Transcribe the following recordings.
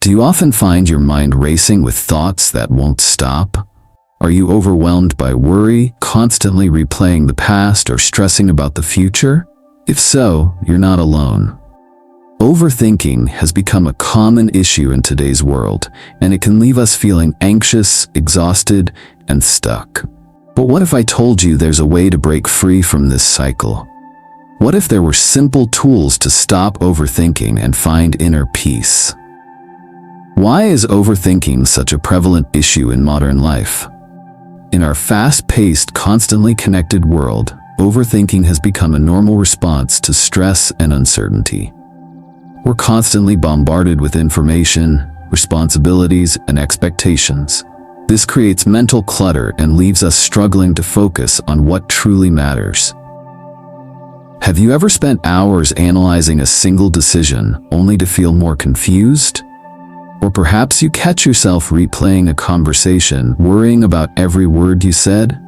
Do you often find your mind racing with thoughts that won't stop? Are you overwhelmed by worry, constantly replaying the past or stressing about the future? If so, you're not alone. Overthinking has become a common issue in today's world, and it can leave us feeling anxious, exhausted, and stuck. But what if I told you there's a way to break free from this cycle? What if there were simple tools to stop overthinking and find inner peace? Why is overthinking such a prevalent issue in modern life? In our fast-paced, constantly connected world, overthinking has become a normal response to stress and uncertainty. We're constantly bombarded with information, responsibilities, and expectations. This creates mental clutter and leaves us struggling to focus on what truly matters. Have you ever spent hours analyzing a single decision only to feel more confused? Or perhaps you catch yourself replaying a conversation, worrying about every word you said?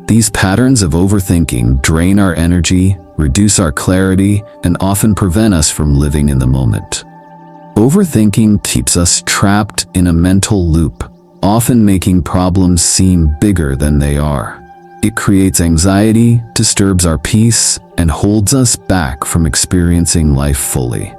These patterns of overthinking drain our energy, reduce our clarity, and often prevent us from living in the moment. Overthinking keeps us trapped in a mental loop, often making problems seem bigger than they are. It creates anxiety, disturbs our peace, and holds us back from experiencing life fully.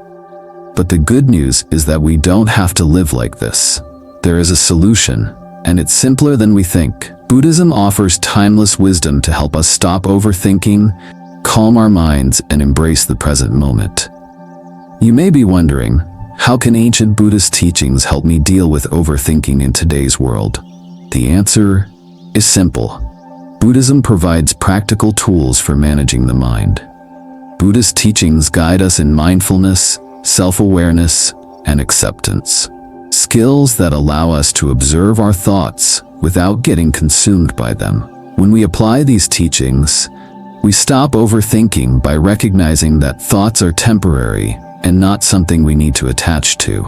But the good news is that we don't have to live like this. There is a solution, and it's simpler than we think. Buddhism offers timeless wisdom to help us stop overthinking, calm our minds, and embrace the present moment. You may be wondering, how can ancient Buddhist teachings help me deal with overthinking in today's world? The answer is simple. Buddhism provides practical tools for managing the mind. Buddhist teachings guide us in mindfulness, self-awareness, and acceptance. Skills that allow us to observe our thoughts without getting consumed by them. When we apply these teachings, we stop overthinking by recognizing that thoughts are temporary and not something we need to attach to.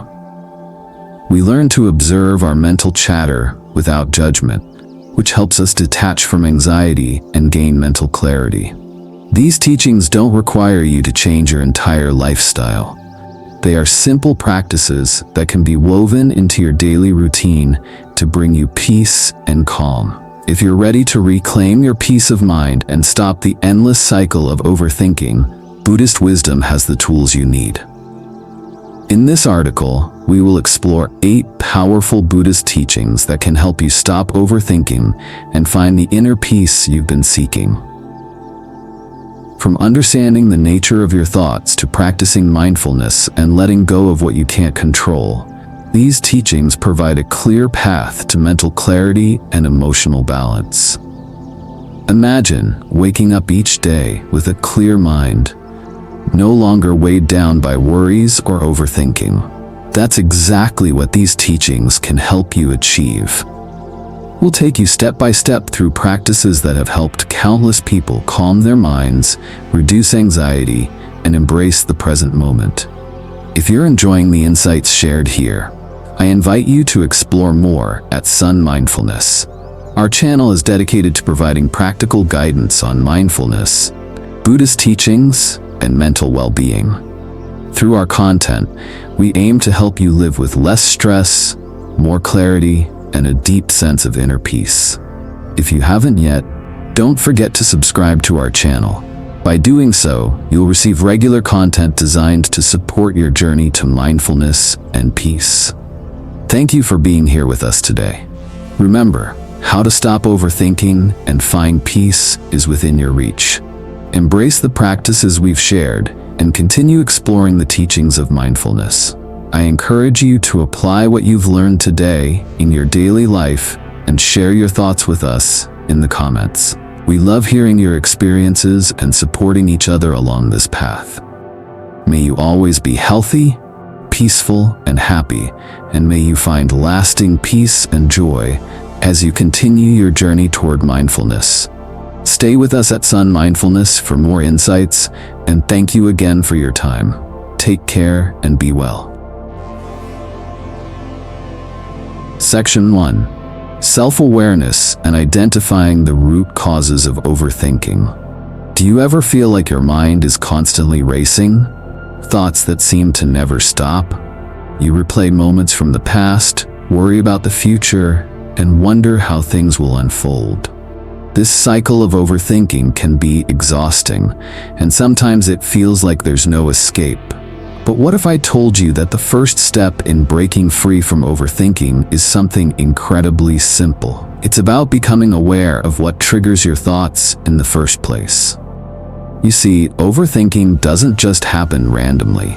We learn to observe our mental chatter without judgment, which helps us detach from anxiety and gain mental clarity. These teachings don't require you to change your entire lifestyle. They are simple practices that can be woven into your daily routine to bring you peace and calm. If you're ready to reclaim your peace of mind and stop the endless cycle of overthinking, Buddhist wisdom has the tools you need. In this article, we will explore 8 powerful Buddhist teachings that can help you stop overthinking and find the inner peace you've been seeking. From understanding the nature of your thoughts to practicing mindfulness and letting go of what you can't control, these teachings provide a clear path to mental clarity and emotional balance. Imagine waking up each day with a clear mind, no longer weighed down by worries or overthinking. That's exactly what these teachings can help you achieve. We'll take you step by step through practices that have helped countless people calm their minds, reduce anxiety, and embrace the present moment. If you're enjoying the insights shared here, I invite you to explore more at Son.Mindfulness. Our channel is dedicated to providing practical guidance on mindfulness, Buddhist teachings, and mental well-being. Through our content, we aim to help you live with less stress, more clarity, and a deep sense of inner peace. If you haven't yet, don't forget to subscribe to our channel. By doing so, you'll receive regular content designed to support your journey to mindfulness and peace. Thank you for being here with us today. Remember, how to stop overthinking and find peace is within your reach. Embrace the practices we've shared and continue exploring the teachings of mindfulness. I encourage you to apply what you've learned today in your daily life and share your thoughts with us in the comments. We love hearing your experiences and supporting each other along this path. May you always be healthy, peaceful, and happy, and may you find lasting peace and joy as you continue your journey toward mindfulness. Stay with us at Son.Mindfulness for more insights, and thank you again for your time. Take care and be well. Section 1. Self-awareness and identifying the root causes of overthinking. Do you ever feel like your mind is constantly racing? Thoughts that seem to never stop? You replay moments from the past, worry about the future, and wonder how things will unfold. This cycle of overthinking can be exhausting, and sometimes it feels like there's no escape. But what if I told you that the first step in breaking free from overthinking is something incredibly simple? It's about becoming aware of what triggers your thoughts in the first place. You see, overthinking doesn't just happen randomly.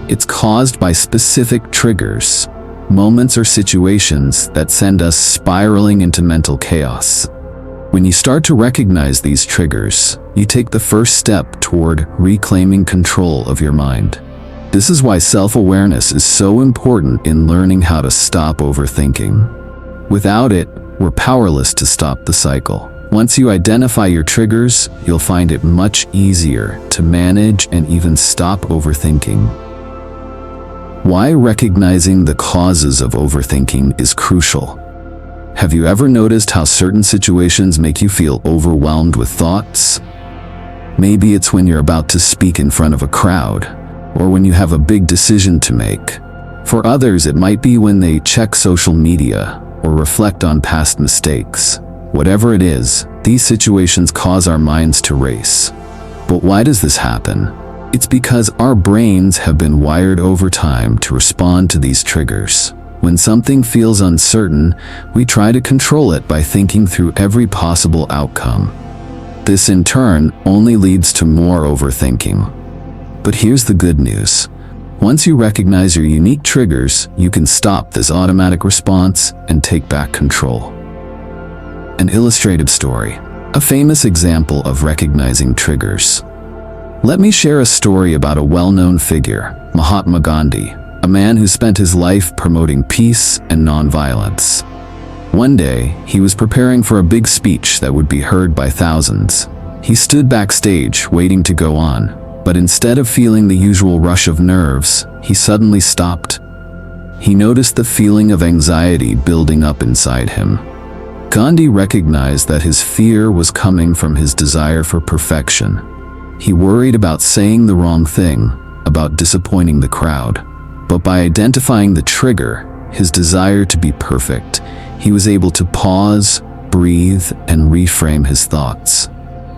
It's caused by specific triggers, moments or situations that send us spiraling into mental chaos. When you start to recognize these triggers, you take the first step toward reclaiming control of your mind. This is why self-awareness is so important in learning how to stop overthinking. Without it, we're powerless to stop the cycle. Once you identify your triggers, you'll find it much easier to manage and even stop overthinking. Why recognizing the causes of overthinking is crucial. Have you ever noticed how certain situations make you feel overwhelmed with thoughts? Maybe it's when you're about to speak in front of a crowd, or when you have a big decision to make. For others, it might be when they check social media or reflect on past mistakes. Whatever it is, these situations cause our minds to race. But why does this happen? It's because our brains have been wired over time to respond to these triggers. When something feels uncertain, we try to control it by thinking through every possible outcome. This in turn only leads to more overthinking. But here's the good news. Once you recognize your unique triggers, you can stop this automatic response and take back control. An illustrated story. A famous example of recognizing triggers. Let me share a story about a well-known figure, Mahatma Gandhi, a man who spent his life promoting peace and nonviolence. One day, he was preparing for a big speech that would be heard by thousands. He stood backstage, waiting to go on, but instead of feeling the usual rush of nerves, he suddenly stopped. He noticed the feeling of anxiety building up inside him. Gandhi recognized that his fear was coming from his desire for perfection. He worried about saying the wrong thing, about disappointing the crowd. But by identifying the trigger, his desire to be perfect, he was able to pause, breathe, and reframe his thoughts.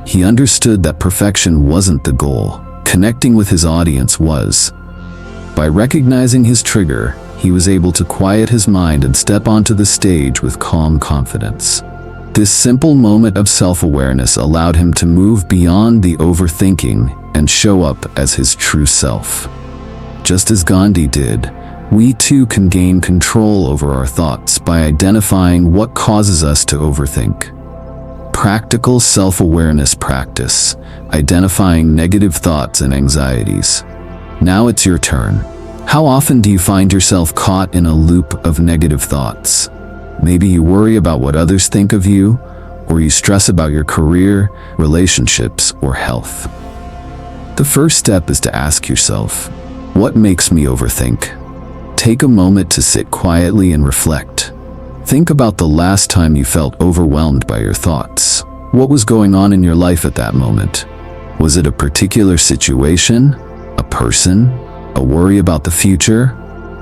He understood that perfection wasn't the goal. Connecting with his audience was. By recognizing his trigger, he was able to quiet his mind and step onto the stage with calm confidence. This simple moment of self-awareness allowed him to move beyond the overthinking and show up as his true self. Just as Gandhi did, we too can gain control over our thoughts by identifying what causes us to overthink. Practical self-awareness practice, identifying negative thoughts and anxieties. Now it's your turn. How often do you find yourself caught in a loop of negative thoughts? Maybe you worry about what others think of you, or you stress about your career, relationships, or health. The first step is to ask yourself, what makes me overthink? Take a moment to sit quietly and reflect. Think about the last time you felt overwhelmed by your thoughts. What was going on in your life at that moment? Was it a particular situation? A person? A worry about the future?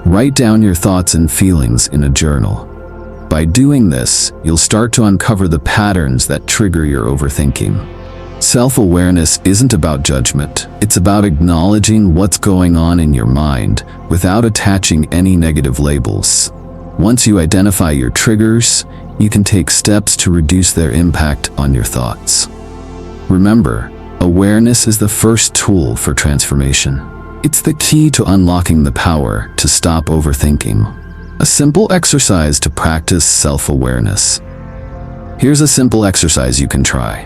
Write down your thoughts and feelings in a journal. By doing this, you'll start to uncover the patterns that trigger your overthinking. Self-awareness isn't about judgment. It's about acknowledging what's going on in your mind without attaching any negative labels. Once you identify your triggers, you can take steps to reduce their impact on your thoughts. Remember, awareness is the first tool for transformation. It's the key to unlocking the power to stop overthinking. A simple exercise to practice self-awareness. Here's a simple exercise you can try.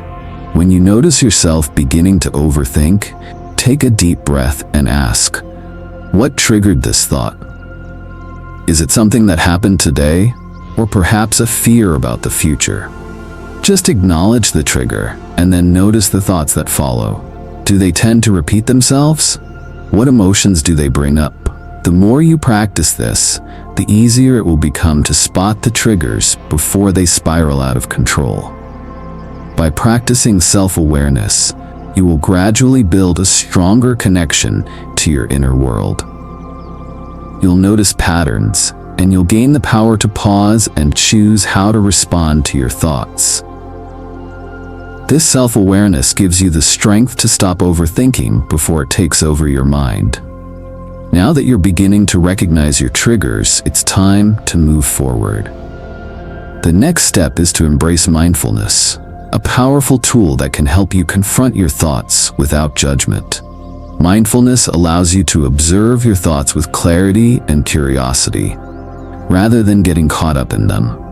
When you notice yourself beginning to overthink, take a deep breath and ask, what triggered this thought? Is it something that happened today, or perhaps a fear about the future? Just acknowledge the trigger, and then notice the thoughts that follow. Do they tend to repeat themselves? What emotions do they bring up? The more you practice this, the easier it will become to spot the triggers before they spiral out of control. By practicing self-awareness, you will gradually build a stronger connection to your inner world. you'll notice patterns, and you'll gain the power to pause and choose how to respond to your thoughts. This self-awareness gives you the strength to stop overthinking before it takes over your mind. Now that you're beginning to recognize your triggers, it's time to move forward. The next step is to embrace mindfulness, a powerful tool that can help you confront your thoughts without judgment. Mindfulness allows you to observe your thoughts with clarity and curiosity, rather than getting caught up in them.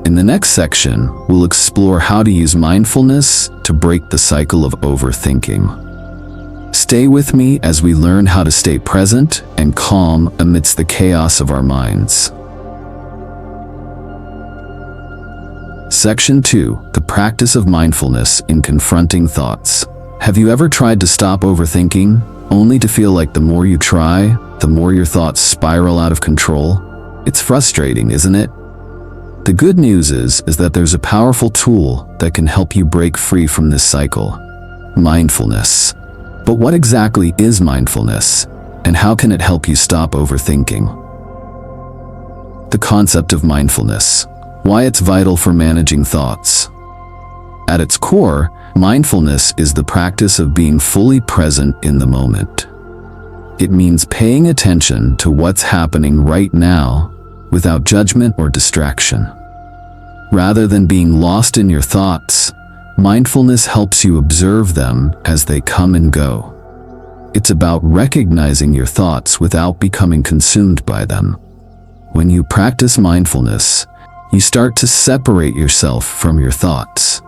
In the next section, we'll explore how to use mindfulness to break the cycle of overthinking. Stay with me as we learn how to stay present and calm amidst the chaos of our minds. Section 2. The practice of mindfulness in confronting thoughts. Have you ever tried to stop overthinking, only to feel like the more you try, the more your thoughts spiral out of control? It's frustrating, isn't it? The good news is that there's a powerful tool that can help you break free from this cycle: mindfulness. But what exactly is mindfulness, and how can it help you stop overthinking? The concept of mindfulness. Why it's vital for managing thoughts. At its core, mindfulness is the practice of being fully present in the moment. It means paying attention to what's happening right now without judgment or distraction. Rather than being lost in your thoughts, mindfulness helps you observe them as they come and go. It's about recognizing your thoughts without becoming consumed by them. When you practice mindfulness, you start to separate yourself from your thoughts.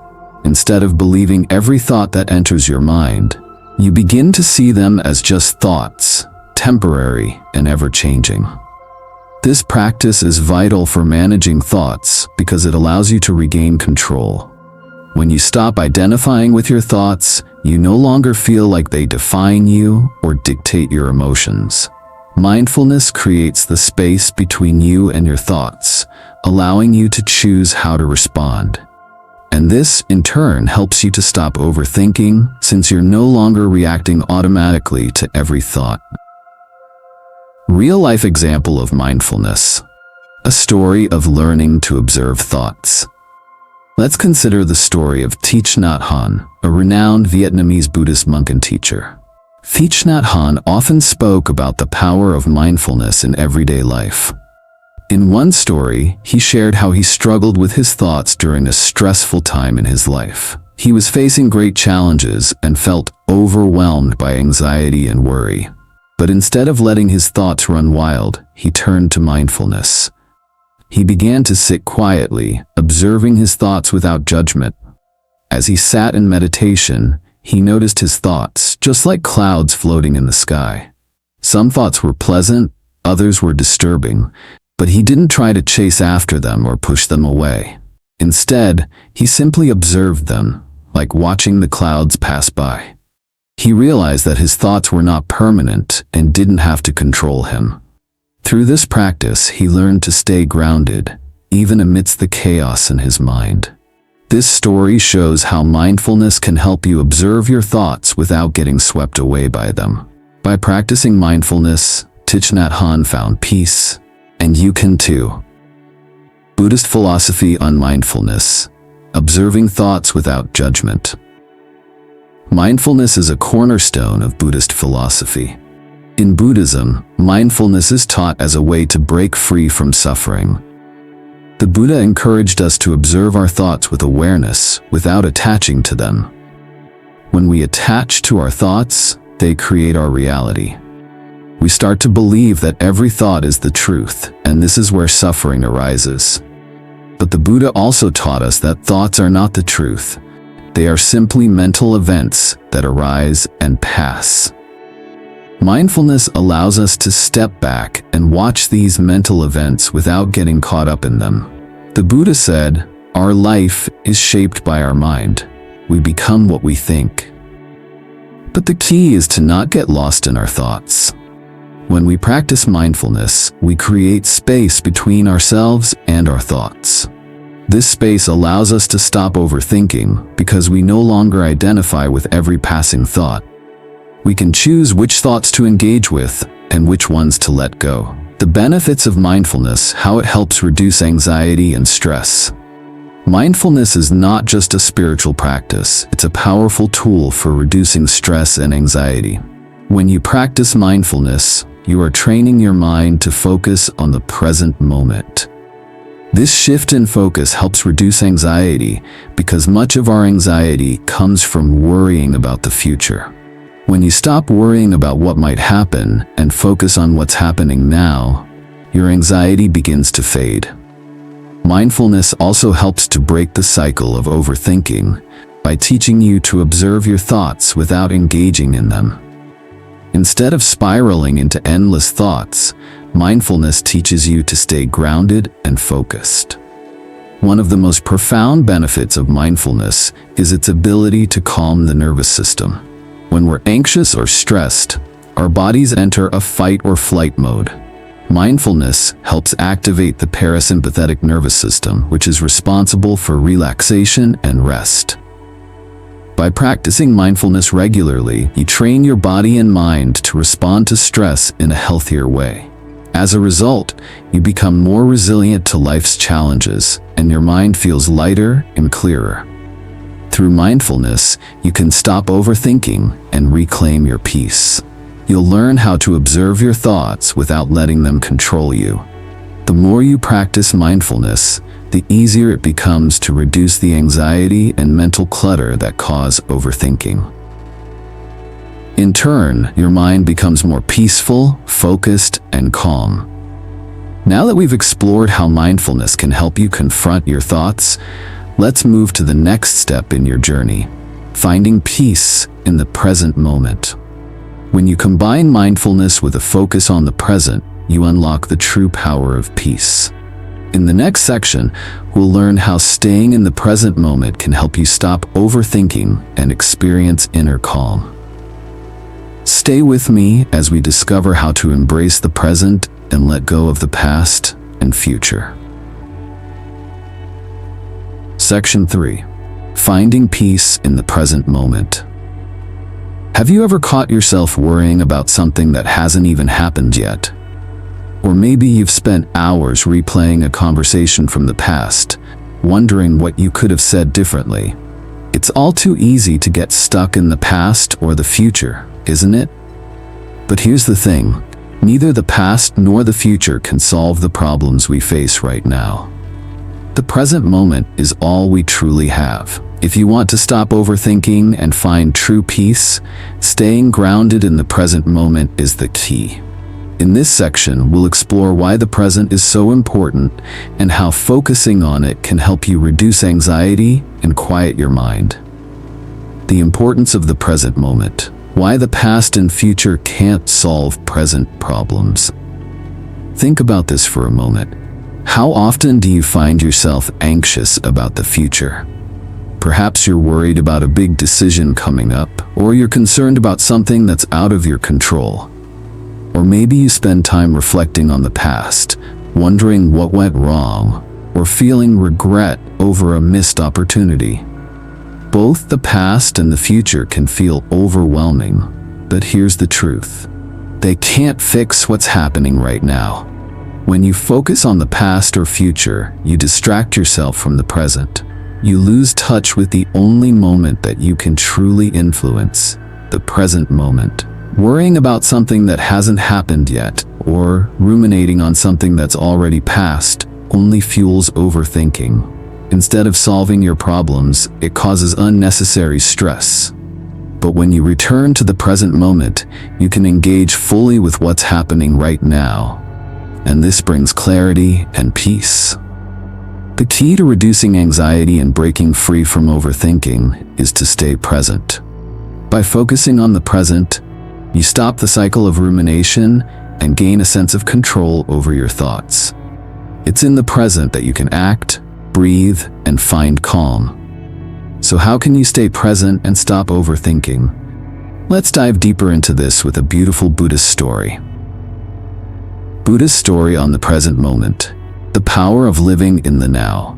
Instead of believing every thought that enters your mind, you begin to see them as just thoughts, temporary and ever-changing. This practice is vital for managing thoughts because it allows you to regain control. When you stop identifying with your thoughts, you no longer feel like they define you or dictate your emotions. Mindfulness creates the space between you and your thoughts, allowing you to choose how to respond. And this, in turn, helps you to stop overthinking, since you're no longer reacting automatically to every thought. Real-life example of mindfulness. A story of learning to observe thoughts. Let's consider the story of Thich Nhat Hanh, a renowned Vietnamese Buddhist monk and teacher. Thich Nhat Hanh often spoke about the power of mindfulness in everyday life. In one story, he shared how he struggled with his thoughts during a stressful time in his life. He was facing great challenges and felt overwhelmed by anxiety and worry. But instead of letting his thoughts run wild, he turned to mindfulness. He began to sit quietly, observing his thoughts without judgment. As he sat in meditation, he noticed his thoughts, just like clouds floating in the sky. Some thoughts were pleasant, others were disturbing, but he didn't try to chase after them or push them away. Instead, he simply observed them, like watching the clouds pass by. He realized that his thoughts were not permanent and didn't have to control him. Through this practice, he learned to stay grounded, even amidst the chaos in his mind. This story shows how mindfulness can help you observe your thoughts without getting swept away by them. By practicing mindfulness, Thich Nhat Hanh found peace, and you can too. Buddhist philosophy on mindfulness. Observing thoughts without judgment. Mindfulness is a cornerstone of Buddhist philosophy. In Buddhism, mindfulness is taught as a way to break free from suffering. The Buddha encouraged us to observe our thoughts with awareness, without attaching to them. When we attach to our thoughts, they create our reality. We start to believe that every thought is the truth, and this is where suffering arises. But the Buddha also taught us that thoughts are not the truth. They are simply mental events that arise and pass. Mindfulness allows us to step back and watch these mental events without getting caught up in them. The Buddha said, "Our life is shaped by our mind. We become what we think." But the key is to not get lost in our thoughts. When we practice mindfulness, we create space between ourselves and our thoughts. This space allows us to stop overthinking because we no longer identify with every passing thought. We can choose which thoughts to engage with and which ones to let go. The benefits of mindfulness, how it helps reduce anxiety and stress. Mindfulness is not just a spiritual practice, it's a powerful tool for reducing stress and anxiety. When you practice mindfulness, you are training your mind to focus on the present moment. This shift in focus helps reduce anxiety because much of our anxiety comes from worrying about the future. When you stop worrying about what might happen and focus on what's happening now, your anxiety begins to fade. Mindfulness also helps to break the cycle of overthinking by teaching you to observe your thoughts without engaging in them. Instead of spiraling into endless thoughts, mindfulness teaches you to stay grounded and focused. One of the most profound benefits of mindfulness is its ability to calm the nervous system. When we're anxious or stressed, our bodies enter a fight or flight mode. Mindfulness helps activate the parasympathetic nervous system, which is responsible for relaxation and rest. By practicing mindfulness regularly, you train your body and mind to respond to stress in a healthier way. As a result, you become more resilient to life's challenges, and your mind feels lighter and clearer. Through mindfulness, you can stop overthinking and reclaim your peace. You'll learn how to observe your thoughts without letting them control you. The more you practice mindfulness, the easier it becomes to reduce the anxiety and mental clutter that cause overthinking. In turn, your mind becomes more peaceful, focused, and calm. Now that we've explored how mindfulness can help you confront your thoughts, let's move to the next step in your journey, finding peace in the present moment. When you combine mindfulness with a focus on the present, you unlock the true power of peace. In the next section, we'll learn how staying in the present moment can help you stop overthinking and experience inner calm. Stay with me as we discover how to embrace the present and let go of the past and future. Section 3. Finding peace in the present moment. Have you ever caught yourself worrying about something that hasn't even happened yet? Or maybe you've spent hours replaying a conversation from the past, wondering what you could have said differently. It's all too easy to get stuck in the past or the future, isn't it? But here's the thing, neither the past nor the future can solve the problems we face right now. The present moment is all we truly have. If you want to stop overthinking and find true peace, staying grounded in the present moment is the key. In this section, we'll explore why the present is so important and how focusing on it can help you reduce anxiety and quiet your mind. The importance of the present moment. Why the past and future can't solve present problems. Think about this for a moment. How often do you find yourself anxious about the future? Perhaps you're worried about a big decision coming up, or you're concerned about something that's out of your control. Or maybe you spend time reflecting on the past, wondering what went wrong, or feeling regret over a missed opportunity. Both the past and the future can feel overwhelming, but here's the truth. They can't fix what's happening right now. When you focus on the past or future, you distract yourself from the present. You lose touch with the only moment that you can truly influence, the present moment. Worrying about something that hasn't happened yet, or ruminating on something that's already passed, only fuels overthinking. Instead of solving your problems, it causes unnecessary stress. But when you return to the present moment, you can engage fully with what's happening right now. And this brings clarity and peace. The key to reducing anxiety and breaking free from overthinking is to stay present. By focusing on the present, you stop the cycle of rumination and gain a sense of control over your thoughts. It's in the present that you can act, breathe, and find calm. So how can you stay present and stop overthinking? Let's dive deeper into this with a beautiful Buddhist story. Buddhist story on the present moment. The power of living in the now.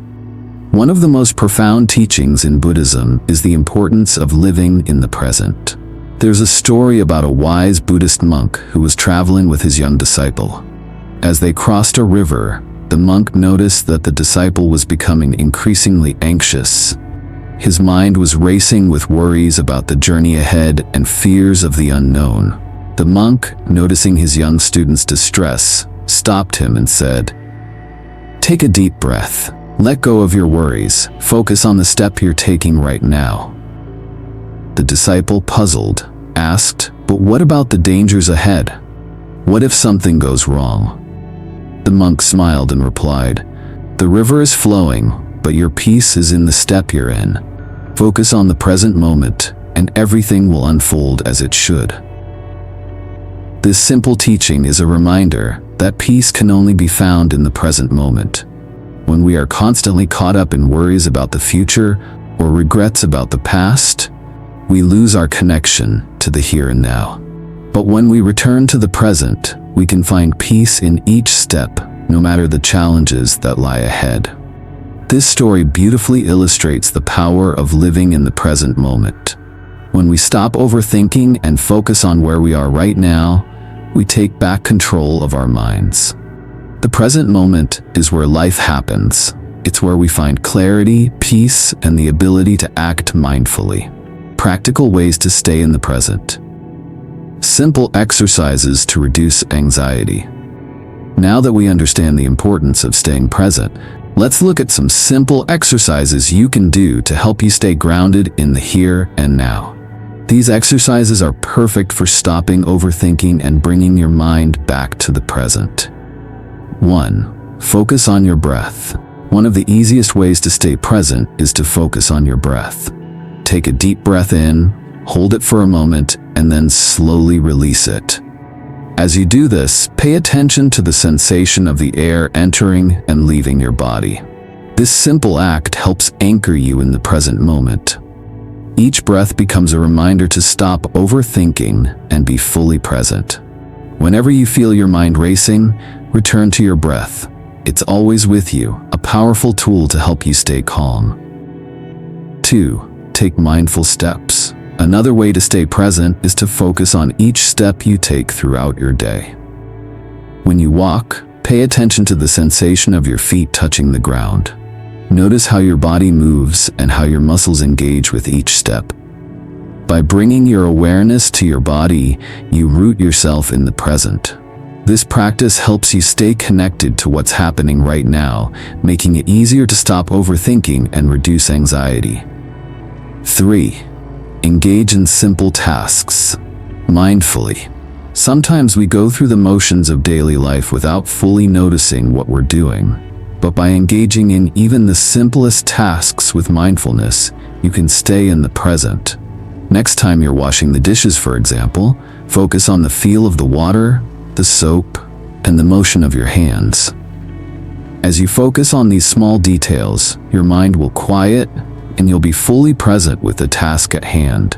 One of the most profound teachings in Buddhism is the importance of living in the present. There's a story about a wise Buddhist monk who was traveling with his young disciple. As they crossed a river, the monk noticed that the disciple was becoming increasingly anxious. His mind was racing with worries about the journey ahead and fears of the unknown. The monk, noticing his young student's distress, stopped him and said, "Take a deep breath. Let go of your worries. Focus on the step you're taking right now." The disciple, puzzled, asked, "But what about the dangers ahead? What if something goes wrong?" The monk smiled and replied, "The river is flowing, but your peace is in the step you're in. Focus on the present moment, and everything will unfold as it should." This simple teaching is a reminder that peace can only be found in the present moment. When we are constantly caught up in worries about the future or regrets about the past, we lose our connection to the here and now. But when we return to the present, we can find peace in each step, no matter the challenges that lie ahead. This story beautifully illustrates the power of living in the present moment. When we stop overthinking and focus on where we are right now, we take back control of our minds. The present moment is where life happens. It's where we find clarity, peace, and the ability to act mindfully. Practical ways to stay in the present. Simple exercises to reduce anxiety. Now that we understand the importance of staying present, let's look at some simple exercises you can do to help you stay grounded in the here and now. These exercises are perfect for stopping overthinking and bringing your mind back to the present. 1. Focus on your breath. One of the easiest ways to stay present is to focus on your breath. Take a deep breath in, hold it for a moment, and then slowly release it. As you do this, pay attention to the sensation of the air entering and leaving your body. This simple act helps anchor you in the present moment. Each breath becomes a reminder to stop overthinking and be fully present. Whenever you feel your mind racing, return to your breath. It's always with you, a powerful tool to help you stay calm. 2. Take mindful steps. Another way to stay present is to focus on each step you take throughout your day. When you walk, pay attention to the sensation of your feet touching the ground. Notice how your body moves and how your muscles engage with each step. By bringing your awareness to your body, you root yourself in the present. This practice helps you stay connected to what's happening right now, making it easier to stop overthinking and reduce anxiety. 3. Engage in simple tasks mindfully. Sometimes we go through the motions of daily life without fully noticing what we're doing. But by engaging in even the simplest tasks with mindfulness, you can stay in the present. Next time you're washing the dishes, for example, focus on the feel of the water, the soap, and the motion of your hands. As you focus on these small details, your mind will quiet and you'll be fully present with the task at hand.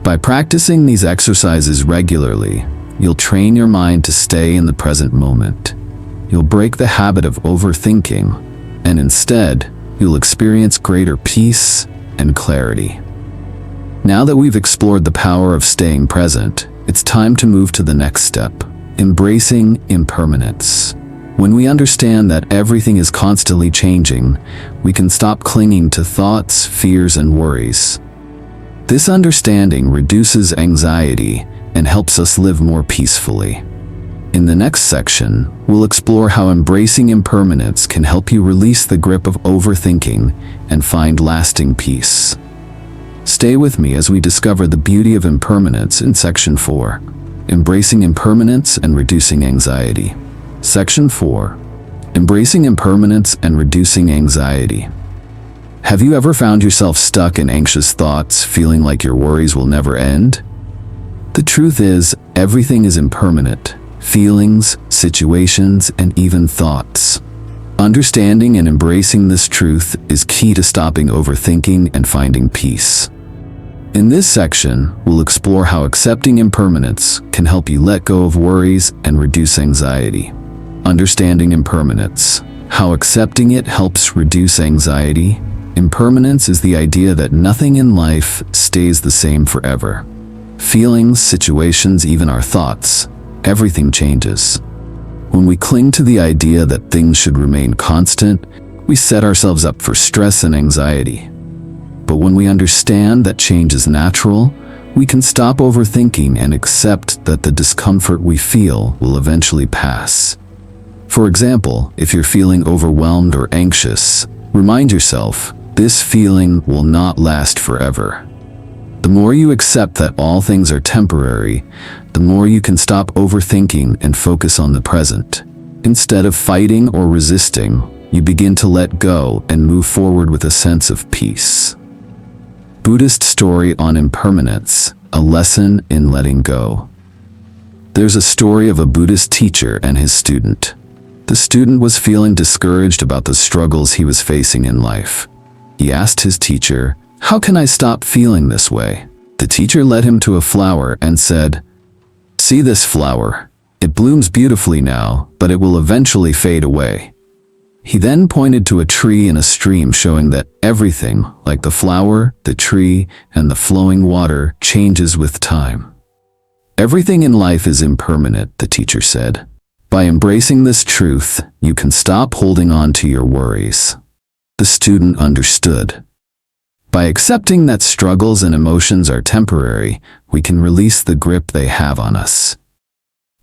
By practicing these exercises regularly, you'll train your mind to stay in the present moment. You'll break the habit of overthinking, and instead, you'll experience greater peace and clarity. Now that we've explored the power of staying present, it's time to move to the next step, embracing impermanence. When we understand that everything is constantly changing, we can stop clinging to thoughts, fears, and worries. This understanding reduces anxiety and helps us live more peacefully. In the next section, we'll explore how embracing impermanence can help you release the grip of overthinking and find lasting peace. Stay with me as we discover the beauty of impermanence in Section 4, Embracing Impermanence and Reducing Anxiety. Section 4, Embracing Impermanence and Reducing Anxiety. Have you ever found yourself stuck in anxious thoughts, feeling like your worries will never end? The truth is, everything is impermanent. Feelings, situations, and even thoughts. Understanding and embracing this truth is key to stopping overthinking and finding peace. In this section, we'll explore how accepting impermanence can help you let go of worries and reduce anxiety. Understanding impermanence. How accepting it helps reduce anxiety. Impermanence is the idea that nothing in life stays the same forever. Feelings, situations, even our thoughts. Everything changes. When we cling to the idea that things should remain constant, we set ourselves up for stress and anxiety. But when we understand that change is natural, we can stop overthinking and accept that the discomfort we feel will eventually pass. For example, if you're feeling overwhelmed or anxious, remind yourself, this feeling will not last forever. The more you accept that all things are temporary, the more you can stop overthinking and focus on the present. Instead of fighting or resisting, you begin to let go and move forward with a sense of peace. Buddhist story on impermanence, a lesson in letting go. There's a story of a Buddhist teacher and his student. The student was feeling discouraged about the struggles he was facing in life. He asked his teacher, "How can I stop feeling this way?" The teacher led him to a flower and said, "See this flower. It blooms beautifully now, but it will eventually fade away." He then pointed to a tree and a stream, showing that everything, like the flower, the tree, and the flowing water, changes with time. Everything in life is impermanent, the teacher said. By embracing this truth, you can stop holding on to your worries. The student understood. By accepting that struggles and emotions are temporary, we can release the grip they have on us.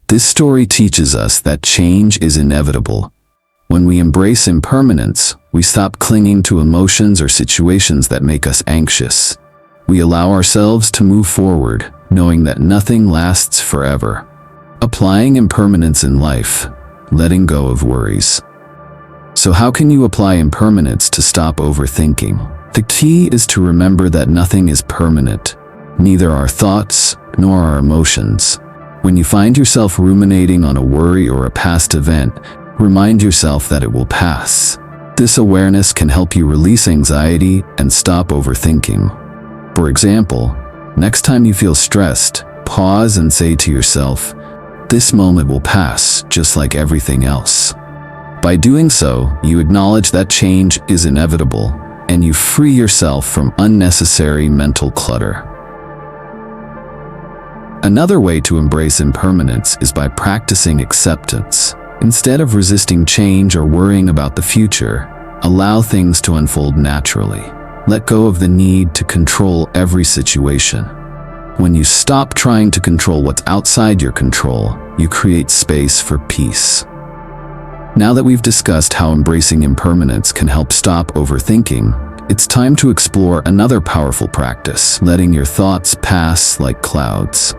This story teaches us that change is inevitable. When we embrace impermanence, we stop clinging to emotions or situations that make us anxious. We allow ourselves to move forward, knowing that nothing lasts forever. Applying impermanence in life, letting go of worries. So how can you apply impermanence to stop overthinking? The key is to remember that nothing is permanent, neither our thoughts nor our emotions. When you find yourself ruminating on a worry or a past event, remind yourself that it will pass. This awareness can help you release anxiety and stop overthinking. For example, next time you feel stressed, pause and say to yourself, "This moment will pass, just like everything else." By doing so, you acknowledge that change is inevitable, and you free yourself from unnecessary mental clutter. Another way to embrace impermanence is by practicing acceptance. Instead of resisting change or worrying about the future, allow things to unfold naturally. Let go of the need to control every situation. When you stop trying to control what's outside your control, you create space for peace. Now that we've discussed how embracing impermanence can help stop overthinking, it's time to explore another powerful practice, letting your thoughts pass like clouds.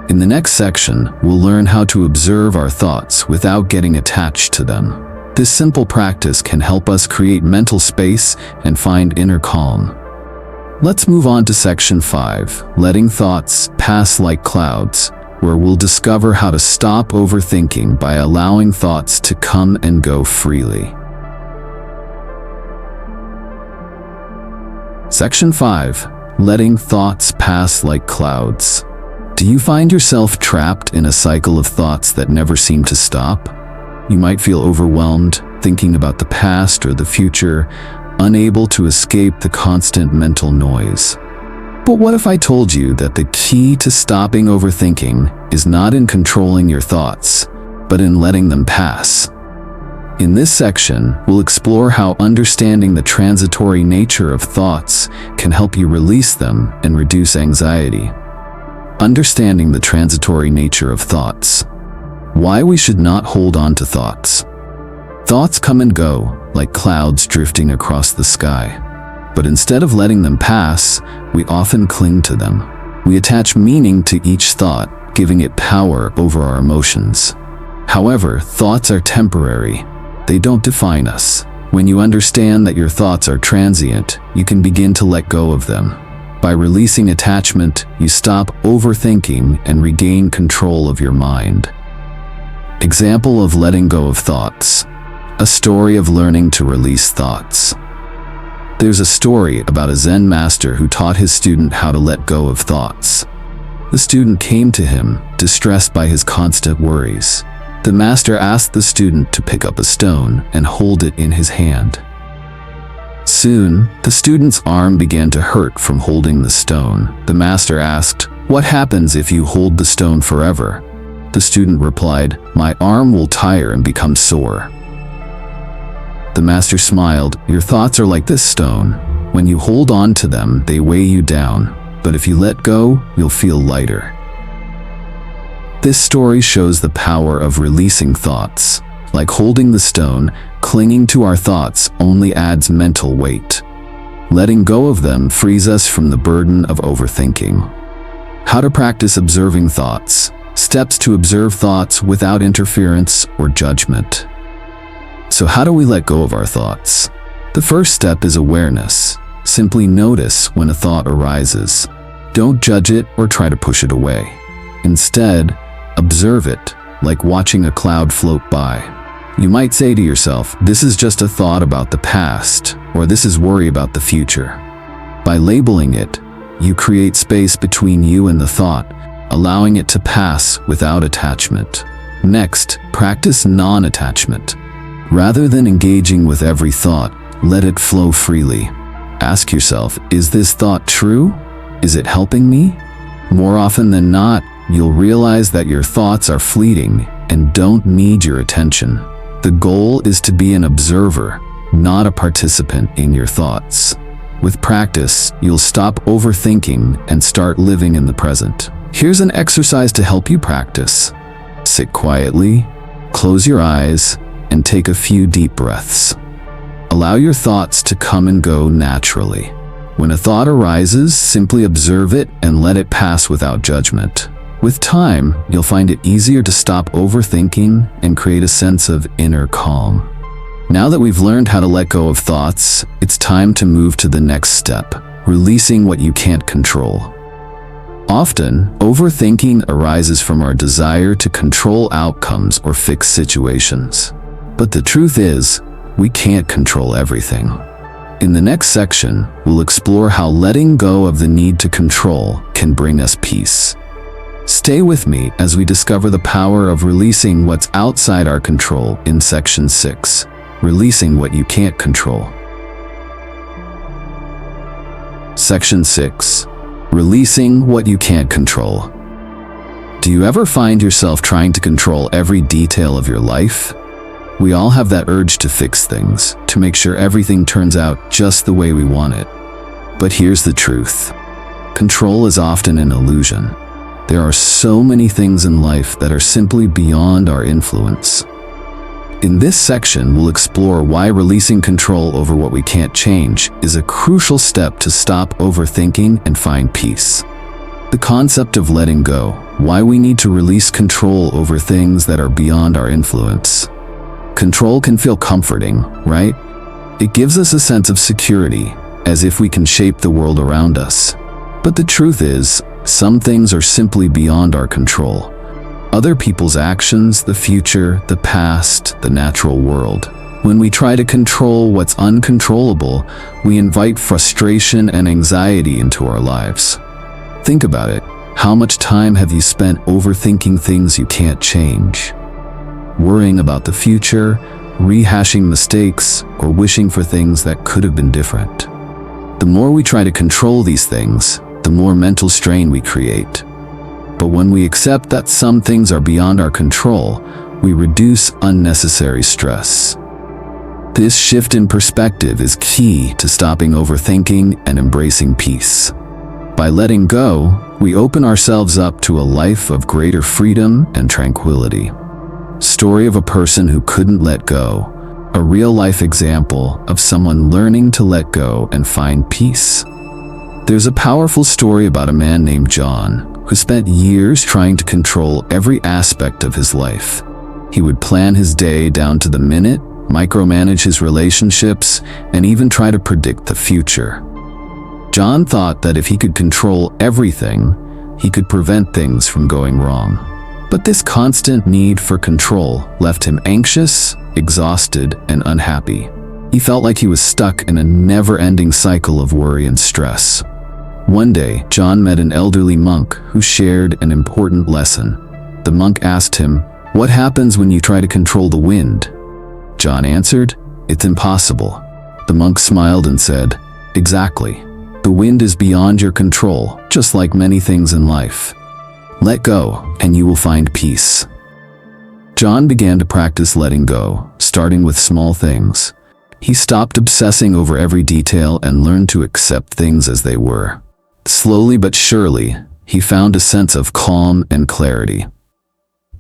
In the next section, we'll learn how to observe our thoughts without getting attached to them. This simple practice can help us create mental space and find inner calm. Let's move on to section 5, letting thoughts pass like clouds, where we'll discover how to stop overthinking by allowing thoughts to come and go freely. Section 5, letting thoughts pass like clouds. Do you find yourself trapped in a cycle of thoughts that never seem to stop? You might feel overwhelmed, thinking about the past or the future, unable to escape the constant mental noise. But what if I told you that the key to stopping overthinking is not in controlling your thoughts, but in letting them pass? In this section, we'll explore how understanding the transitory nature of thoughts can help you release them and reduce anxiety. Understanding the transitory nature of thoughts. Why we should not hold on to thoughts. Thoughts come and go, like clouds drifting across the sky. But instead of letting them pass, we often cling to them. We attach meaning to each thought, giving it power over our emotions. However, thoughts are temporary. They don't define us. When you understand that your thoughts are transient, you can begin to let go of them. By releasing attachment, you stop overthinking and regain control of your mind. Example of letting go of thoughts. A story of learning to release thoughts. There's a story about a Zen master who taught his student how to let go of thoughts. The student came to him, distressed by his constant worries. The master asked the student to pick up a stone and hold it in his hand. Soon, the student's arm began to hurt from holding the stone. The master asked, "What happens if you hold the stone forever?" The student replied, "My arm will tire and become sore." The master smiled, "Your thoughts are like this stone. When you hold on to them, they weigh you down. But if you let go, you'll feel lighter." This story shows the power of releasing thoughts. Like holding the stone, clinging to our thoughts only adds mental weight. Letting go of them frees us from the burden of overthinking. How to practice observing thoughts. Steps to observe thoughts without interference or judgment. So how do we let go of our thoughts? The first step is awareness. Simply notice when a thought arises. Don't judge it or try to push it away. Instead, observe it, like watching a cloud float by. You might say to yourself, "This is just a thought about the past," or "This is worry about the future." By labeling it, you create space between you and the thought, allowing it to pass without attachment. Next, practice non-attachment. Rather than engaging with every thought, let it flow freely. Ask yourself, is this thought true? Is it helping me? More often than not, you'll realize that your thoughts are fleeting and don't need your attention. The goal is to be an observer, not a participant in your thoughts. With practice, you'll stop overthinking and start living in the present. Here's an exercise to help you practice. Sit quietly, close your eyes, and take a few deep breaths. Allow your thoughts to come and go naturally. When a thought arises, simply observe it and let it pass without judgment. With time, you'll find it easier to stop overthinking and create a sense of inner calm. Now that we've learned how to let go of thoughts, it's time to move to the next step, releasing what you can't control. Often, overthinking arises from our desire to control outcomes or fix situations. But the truth is, we can't control everything. In the next section, we'll explore how letting go of the need to control can bring us peace. Stay with me as we discover the power of releasing what's outside our control in Section 6, Releasing What You Can't Control. Section 6, Releasing What You Can't Control. Do you ever find yourself trying to control every detail of your life? We all have that urge to fix things, to make sure everything turns out just the way we want it. But here's the truth. Control is often an illusion. There are so many things in life that are simply beyond our influence. In this section, we'll explore why releasing control over what we can't change is a crucial step to stop overthinking and find peace. The concept of letting go, why we need to release control over things that are beyond our influence. Control can feel comforting, right? It gives us a sense of security, as if we can shape the world around us. But the truth is, some things are simply beyond our control. Other people's actions, the future, the past, the natural world. When we try to control what's uncontrollable, we invite frustration and anxiety into our lives. Think about it. How much time have you spent overthinking things you can't change? Worrying about the future, rehashing mistakes, or wishing for things that could have been different. The more we try to control these things, the more mental strain we create. But when we accept that some things are beyond our control, we reduce unnecessary stress. This shift in perspective is key to stopping overthinking and embracing peace. By letting go, we open ourselves up to a life of greater freedom and tranquility. Story of a person who couldn't let go, a real-life example of someone learning to let go and find peace. There's a powerful story about a man named John who spent years trying to control every aspect of his life. He would plan his day down to the minute, micromanage his relationships, and even try to predict the future. John thought that if he could control everything, he could prevent things from going wrong. But this constant need for control left him anxious, exhausted, and unhappy. He felt like he was stuck in a never-ending cycle of worry and stress. One day, John met an elderly monk who shared an important lesson. The monk asked him, "What happens when you try to control the wind?" John answered, "It's impossible." The monk smiled and said, "Exactly. The wind is beyond your control, just like many things in life." Let go, and you will find peace. John began to practice letting go, starting with small things. He stopped obsessing over every detail and learned to accept things as they were. Slowly but surely, he found a sense of calm and clarity.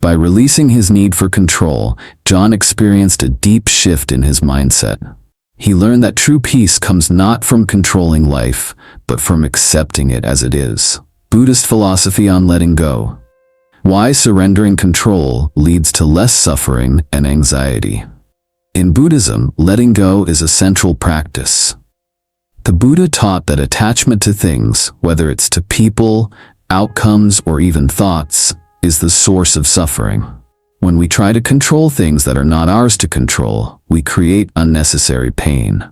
By releasing his need for control, John experienced a deep shift in his mindset. He learned that true peace comes not from controlling life, but from accepting it as it is. Buddhist philosophy on letting go. Why surrendering control leads to less suffering and anxiety. In Buddhism, letting go is a central practice. The Buddha taught that attachment to things, whether it's to people, outcomes, or even thoughts, is the source of suffering. When we try to control things that are not ours to control, we create unnecessary pain.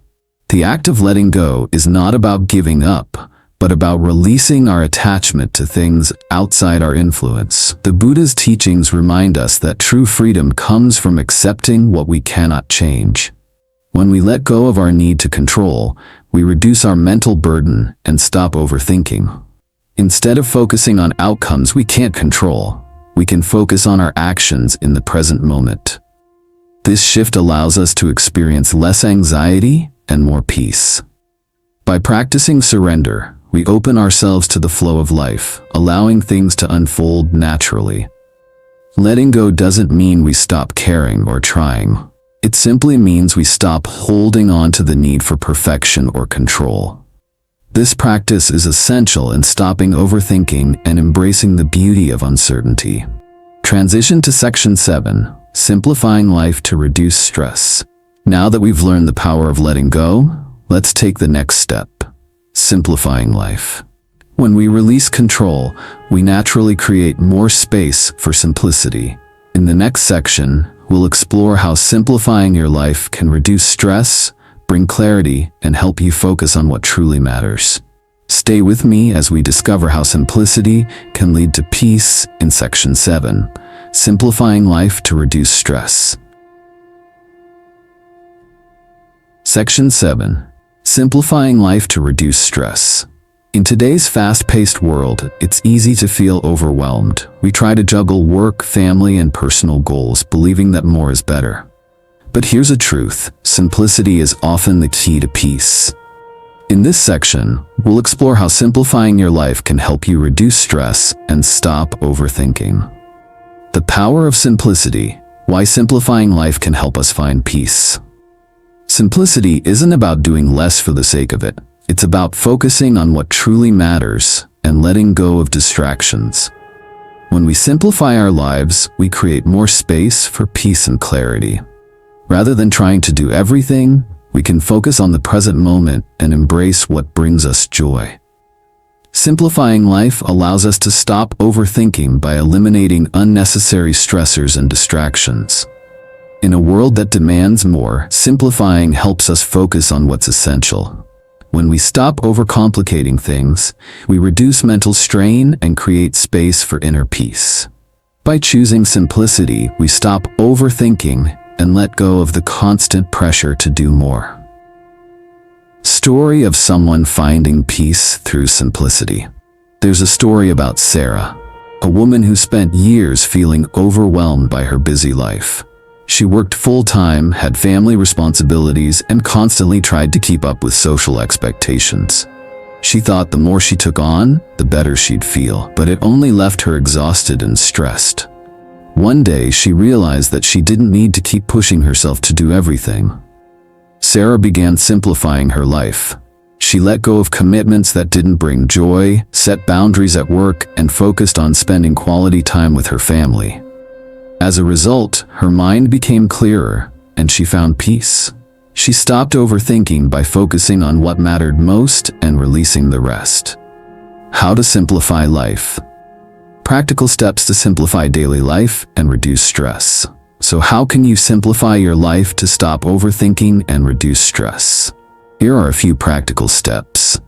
The act of letting go is not about giving up, but about releasing our attachment to things outside our influence. The Buddha's teachings remind us that true freedom comes from accepting what we cannot change. When we let go of our need to control, we reduce our mental burden and stop overthinking. Instead of focusing on outcomes we can't control, we can focus on our actions in the present moment. This shift allows us to experience less anxiety and more peace. By practicing surrender, we open ourselves to the flow of life, allowing things to unfold naturally. Letting go doesn't mean we stop caring or trying. It simply means we stop holding on to the need for perfection or control. This practice is essential in stopping overthinking and embracing the beauty of uncertainty. Transition to Section 7, Simplifying Life to Reduce Stress. Now that we've learned the power of letting go, let's take the next step, simplifying life. When we release control, we naturally create more space for simplicity. In the next section, we'll explore how simplifying your life can reduce stress, bring clarity, and help you focus on what truly matters. Stay with me as we discover how simplicity can lead to peace in Section 7, Simplifying Life to Reduce Stress. Section 7, Simplifying Life to Reduce Stress. In today's fast-paced world, it's easy to feel overwhelmed. We try to juggle work, family, and personal goals, believing that more is better. But here's a truth: simplicity is often the key to peace. In this section, we'll explore how simplifying your life can help you reduce stress and stop overthinking. The power of simplicity: why simplifying life can help us find peace. Simplicity isn't about doing less for the sake of it. It's about focusing on what truly matters and letting go of distractions. When we simplify our lives, we create more space for peace and clarity. Rather than trying to do everything, we can focus on the present moment and embrace what brings us joy. Simplifying life allows us to stop overthinking by eliminating unnecessary stressors and distractions. In a world that demands more, simplifying helps us focus on what's essential. When we stop overcomplicating things, we reduce mental strain and create space for inner peace. By choosing simplicity, we stop overthinking and let go of the constant pressure to do more. Story of someone finding peace through simplicity. There's a story about Sarah, a woman who spent years feeling overwhelmed by her busy life. She worked full-time, had family responsibilities, and constantly tried to keep up with social expectations. She thought the more she took on, the better she'd feel, but it only left her exhausted and stressed. One day, she realized that she didn't need to keep pushing herself to do everything. Sarah began simplifying her life. She let go of commitments that didn't bring joy, set boundaries at work, and focused on spending quality time with her family. As a result, her mind became clearer, and she found peace. She stopped overthinking by focusing on what mattered most and releasing the rest. How to simplify life. Practical steps to simplify daily life and reduce stress. So how can you simplify your life to stop overthinking and reduce stress? Here are a few practical steps.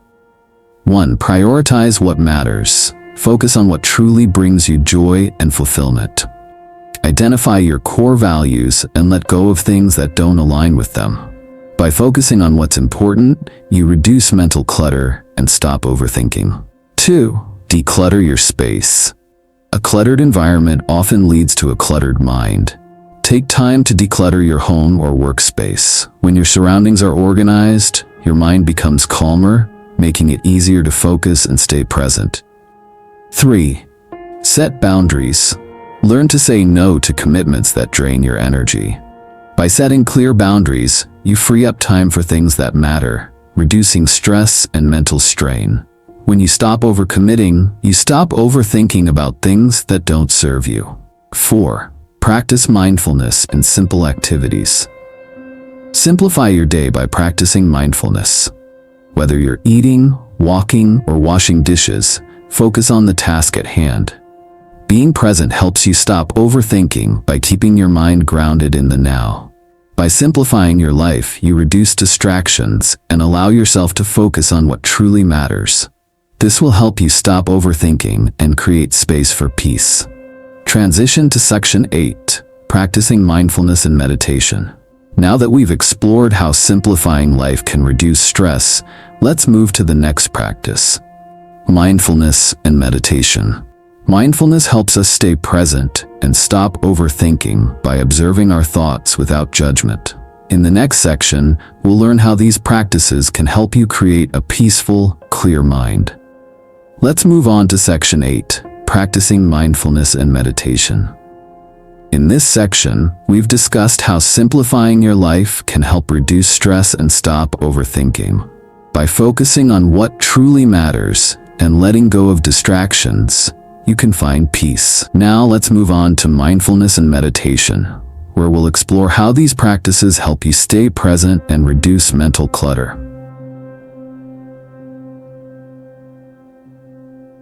1. Prioritize what matters. Focus on what truly brings you joy and fulfillment. Identify your core values and let go of things that don't align with them. By focusing on what's important, you reduce mental clutter and stop overthinking. 2. Declutter your space. A cluttered environment often leads to a cluttered mind. Take time to declutter your home or workspace. When your surroundings are organized, your mind becomes calmer, making it easier to focus and stay present. 3. Set boundaries. Learn to say no to commitments that drain your energy. By setting clear boundaries, you free up time for things that matter, reducing stress and mental strain. When you stop overcommitting, you stop overthinking about things that don't serve you. 4. Practice mindfulness in simple activities. Simplify your day by practicing mindfulness. Whether you're eating, walking, or washing dishes, focus on the task at hand. Being present helps you stop overthinking by keeping your mind grounded in the now. By simplifying your life, you reduce distractions and allow yourself to focus on what truly matters. This will help you stop overthinking and create space for peace. Transition to Section 8, Practicing Mindfulness and Meditation. Now that we've explored how simplifying life can reduce stress, let's move to the next practice: mindfulness and meditation. Mindfulness helps us stay present and stop overthinking by observing our thoughts without judgment. In the next section, we'll learn how these practices can help you create a peaceful, clear mind. Let's move on to Section 8, Practicing Mindfulness and Meditation. In this section, we've discussed how simplifying your life can help reduce stress and stop overthinking. By focusing on what truly matters and letting go of distractions, you can find peace. Now let's move on to mindfulness and meditation, where we'll explore how these practices help you stay present and reduce mental clutter.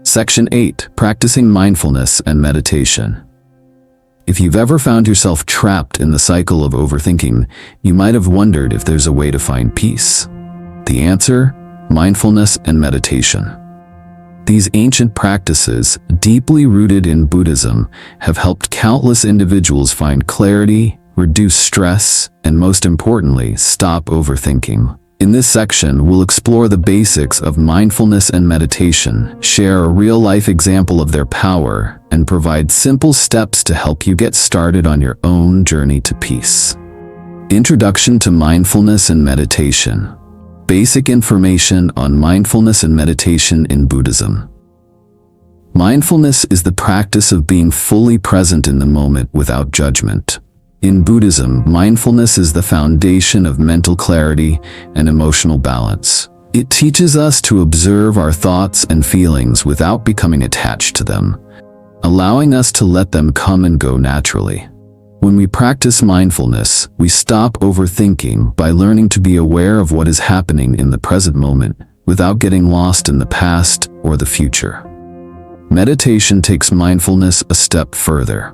Section 8, Practicing Mindfulness and Meditation. If you've ever found yourself trapped in the cycle of overthinking, you might have wondered if there's a way to find peace. The answer: mindfulness and meditation. These ancient practices, deeply rooted in Buddhism, have helped countless individuals find clarity, reduce stress, and most importantly, stop overthinking. In this section, we'll explore the basics of mindfulness and meditation, share a real-life example of their power, and provide simple steps to help you get started on your own journey to peace. Introduction to Mindfulness and Meditation. Basic information on mindfulness and meditation in Buddhism. Mindfulness is the practice of being fully present in the moment without judgment. In Buddhism, mindfulness is the foundation of mental clarity and emotional balance. It teaches us to observe our thoughts and feelings without becoming attached to them, allowing us to let them come and go naturally. When we practice mindfulness, we stop overthinking by learning to be aware of what is happening in the present moment without getting lost in the past or the future. Meditation takes mindfulness a step further.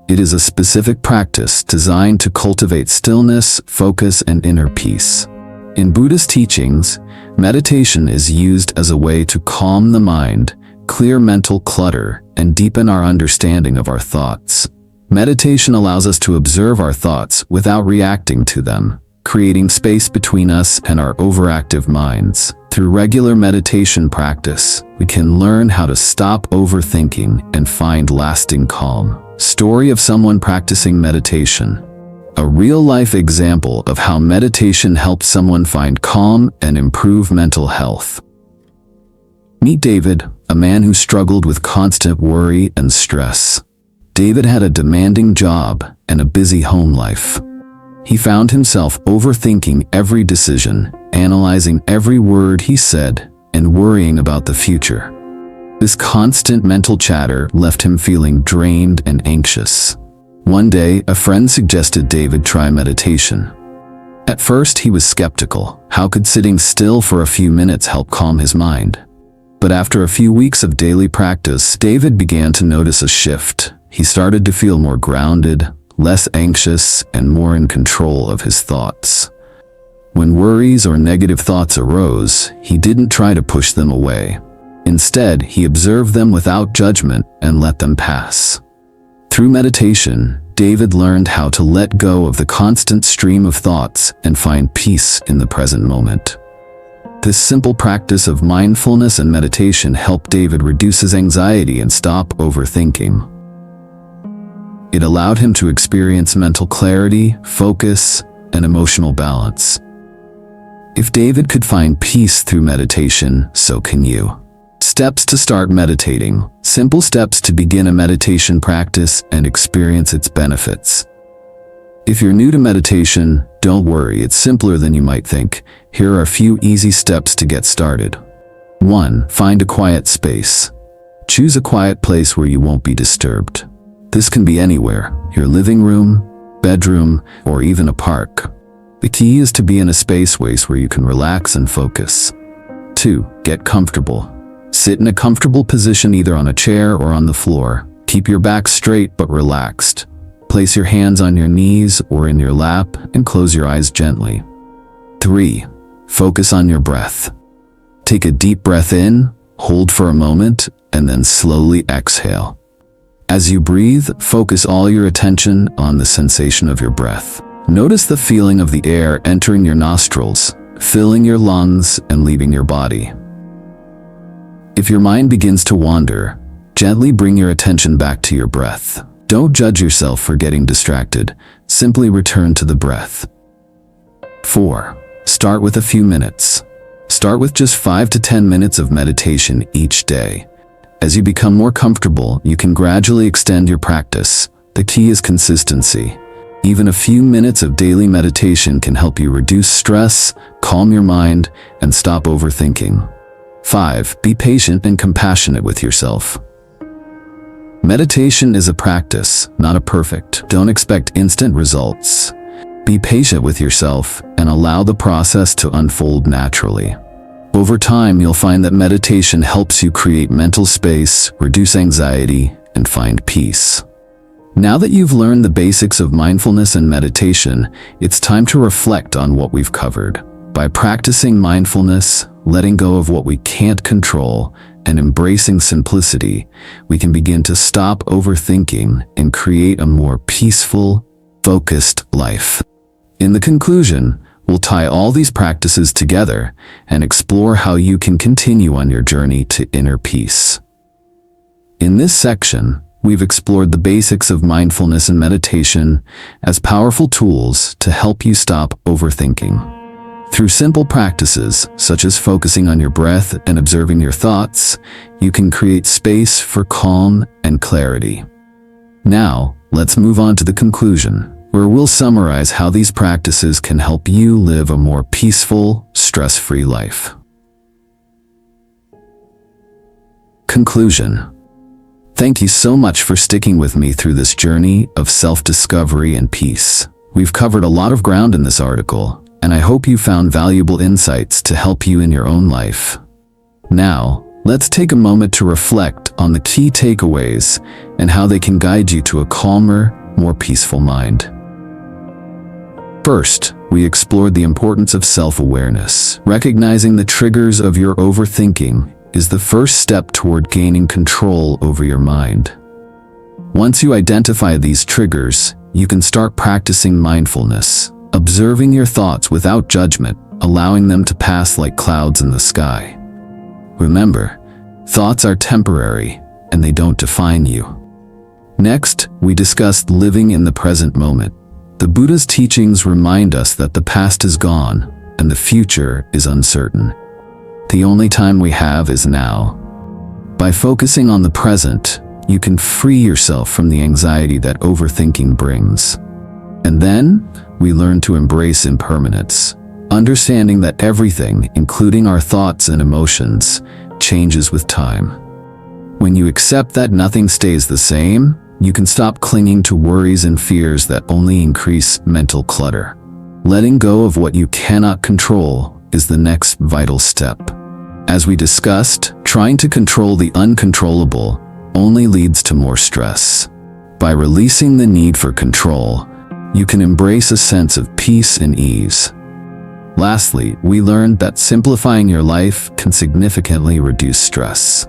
It is a specific practice designed to cultivate stillness, focus, and inner peace. In Buddhist teachings, meditation is used as a way to calm the mind, clear mental clutter, and deepen our understanding of our thoughts. Meditation allows us to observe our thoughts without reacting to them, creating space between us and our overactive minds. Through regular meditation practice, we can learn how to stop overthinking and find lasting calm. Story of someone practicing meditation. A real-life example of how meditation helps someone find calm and improve mental health. Meet David, a man who struggled with constant worry and stress. David had a demanding job and a busy home life. He found himself overthinking every decision, analyzing every word he said, and worrying about the future. This constant mental chatter left him feeling drained and anxious. One day, a friend suggested David try meditation. At first, he was skeptical. How could sitting still for a few minutes help calm his mind? But after a few weeks of daily practice, David began to notice a shift. He started to feel more grounded, less anxious, and more in control of his thoughts. When worries or negative thoughts arose, he didn't try to push them away. Instead, he observed them without judgment and let them pass. Through meditation, David learned how to let go of the constant stream of thoughts and find peace in the present moment. This simple practice of mindfulness and meditation helped David reduce his anxiety and stop overthinking. It allowed him to experience mental clarity, focus, and emotional balance. If David could find peace through meditation, so can you. Steps to start meditating. Simple steps to begin a meditation practice and experience its benefits. If you're new to meditation, don't worry, it's simpler than you might think. Here are a few easy steps to get started. 1. Find a quiet space. Choose a quiet place where you won't be disturbed. This can be anywhere, your living room, bedroom, or even a park. The key is to be in a space where you can relax and focus. 2. Get comfortable. Sit in a comfortable position either on a chair or on the floor. Keep your back straight but relaxed. Place your hands on your knees or in your lap and close your eyes gently. 3. Focus on your breath. Take a deep breath in, hold for a moment, and then slowly exhale. As you breathe, focus all your attention on the sensation of your breath. Notice the feeling of the air entering your nostrils, filling your lungs, and leaving your body. If your mind begins to wander, gently bring your attention back to your breath. Don't judge yourself for getting distracted. Simply return to the breath. 4. Start with a few minutes. Start with just 5 to 10 minutes of meditation each day. As you become more comfortable, you can gradually extend your practice. The key is consistency. Even a few minutes of daily meditation can help you reduce stress, calm your mind, and stop overthinking. 5. Be patient and compassionate with yourself. Meditation is a practice, not a perfect. Don't expect instant results. Be patient with yourself and allow the process to unfold naturally. Over time, you'll find that meditation helps you create mental space, reduce anxiety, and find peace. Now that you've learned the basics of mindfulness and meditation, it's time to reflect on what we've covered. By practicing mindfulness, letting go of what we can't control, and embracing simplicity, we can begin to stop overthinking and create a more peaceful, focused life. In the conclusion, we'll tie all these practices together and explore how you can continue on your journey to inner peace. In this section, we've explored the basics of mindfulness and meditation as powerful tools to help you stop overthinking. Through simple practices, such as focusing on your breath and observing your thoughts, you can create space for calm and clarity. Now, let's move on to the conclusion, where we'll summarize how these practices can help you live a more peaceful, stress-free life. Conclusion. Thank you so much for sticking with me through this journey of self-discovery and peace. We've covered a lot of ground in this article, and I hope you found valuable insights to help you in your own life. Now, let's take a moment to reflect on the key takeaways and how they can guide you to a calmer, more peaceful mind. First, we explored the importance of self-awareness. Recognizing the triggers of your overthinking is the first step toward gaining control over your mind. Once you identify these triggers, you can start practicing mindfulness, observing your thoughts without judgment, allowing them to pass like clouds in the sky. Remember, thoughts are temporary, and they don't define you. Next, we discussed living in the present moment. The Buddha's teachings remind us that the past is gone, and the future is uncertain. The only time we have is now. By focusing on the present, you can free yourself from the anxiety that overthinking brings. And then, we learn to embrace impermanence, understanding that everything, including our thoughts and emotions, changes with time. When you accept that nothing stays the same, you can stop clinging to worries and fears that only increase mental clutter. Letting go of what you cannot control is the next vital step. As we discussed, trying to control the uncontrollable only leads to more stress. By releasing the need for control, you can embrace a sense of peace and ease. Lastly, we learned that simplifying your life can significantly reduce stress.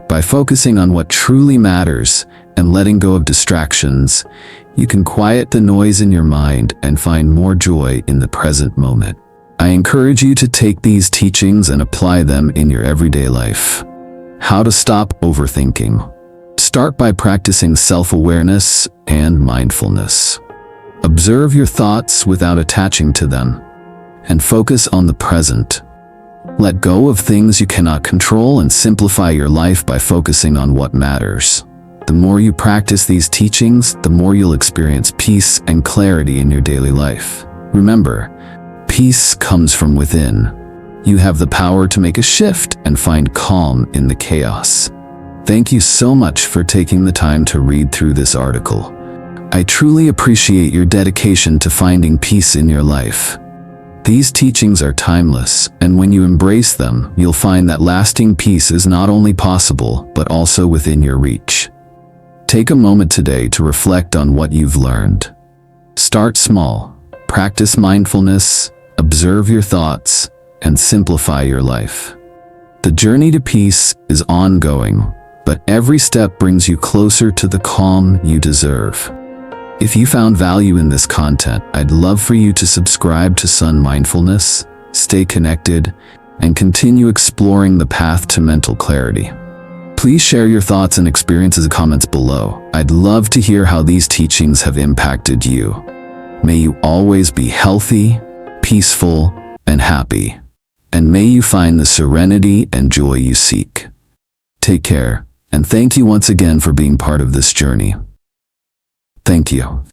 By focusing on what truly matters and letting go of distractions, you can quiet the noise in your mind and find more joy in the present moment. I encourage you to take these teachings and apply them in your everyday life. How to stop overthinking. Start by practicing self-awareness and mindfulness. Observe your thoughts without attaching to them, and focus on the present. Let go of things you cannot control and simplify your life by focusing on what matters. The more you practice these teachings, the more you'll experience peace and clarity in your daily life. Remember, peace comes from within. You have the power to make a shift and find calm in the chaos. Thank you so much for taking the time to read through this article. I truly appreciate your dedication to finding peace in your life. These teachings are timeless, and when you embrace them, you'll find that lasting peace is not only possible, but also within your reach. Take a moment today to reflect on what you've learned. Start small, practice mindfulness, observe your thoughts, and simplify your life. The journey to peace is ongoing, but every step brings you closer to the calm you deserve. If you found value in this content, I'd love for you to subscribe to Son.Mindfulness, stay connected, and continue exploring the path to mental clarity. Please share your thoughts and experiences in comments below. I'd love to hear how these teachings have impacted you. May you always be healthy, peaceful, and happy. And may you find the serenity and joy you seek. Take care, and thank you once again for being part of this journey. Thank you.